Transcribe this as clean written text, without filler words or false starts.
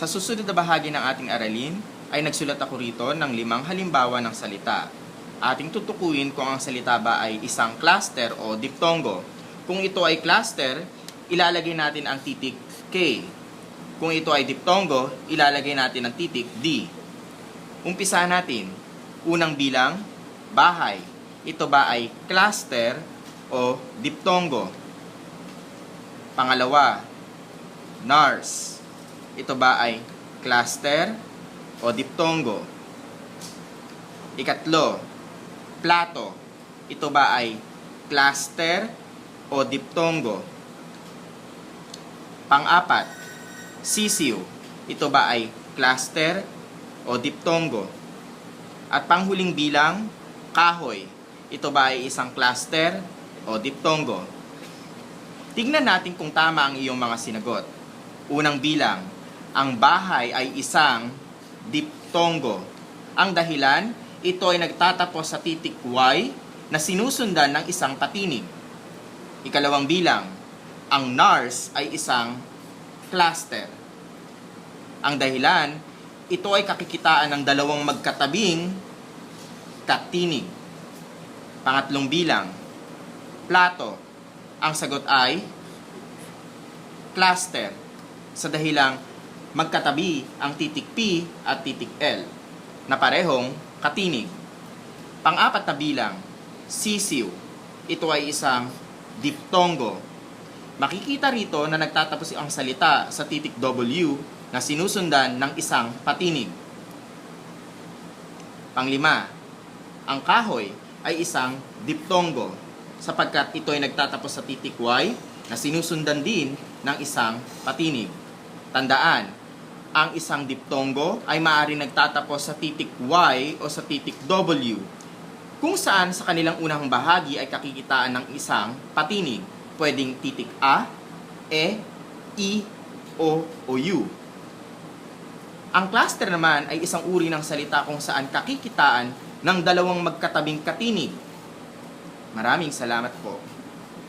Sa susunod na bahagi ng ating aralin, ay nagsulat ako rito ng 5 halimbawa ng salita. Ating tutukuyin kung ang salita ba ay isang cluster o diptongo. Kung ito ay cluster, ilalagay natin ang titik K. Kung ito ay diptongo, ilalagay natin ang titik D. Umpisahan natin. Unang bilang, bahay. Ito ba ay cluster o diptongo? Pangalawa, nurse. Ito ba ay cluster o diptongo? Ikatlo, plato. Ito ba ay cluster o diptongo? Pang-apat, sisiw. Ito ba ay cluster o diptongo? At panghuling bilang, kahoy. Ito ba ay isang cluster o diptongo? Tingnan natin kung tama ang iyong mga sinagot. Unang bilang, ang bahay ay isang diptongo. Ang dahilan, ito ay nagtatapos sa titik Y na sinusundan ng isang patinig. Ikalawang bilang, ang nurse ay isang cluster. Ang dahilan, ito ay kakikitaan ng dalawang magkatabing katinig. Pangatlong bilang, plato. Ang sagot ay cluster sa dahilang magkatabi ang titik P at titik L na parehong katinig. Pang-apat na bilang, sisiw. Ito ay isang diptongo. Makikita rito na nagtatapos ang salita sa titik W na sinusundan ng isang patinig. Panglima, ang kahoy ay isang diptongo sapagkat ito ay nagtatapos sa titik Y na sinusundan din ng isang patinig. Tandaan, ang isang diptongo ay maaaring nagtatapos sa titik Y o sa titik W, kung saan sa kanilang unang bahagi ay kakikitaan ng isang patinig. Pwedeng titik A, E, I, O, U. Ang cluster naman ay isang uri ng salita kung saan kakikitaan ng dalawang magkatabing katinig. Maraming salamat po.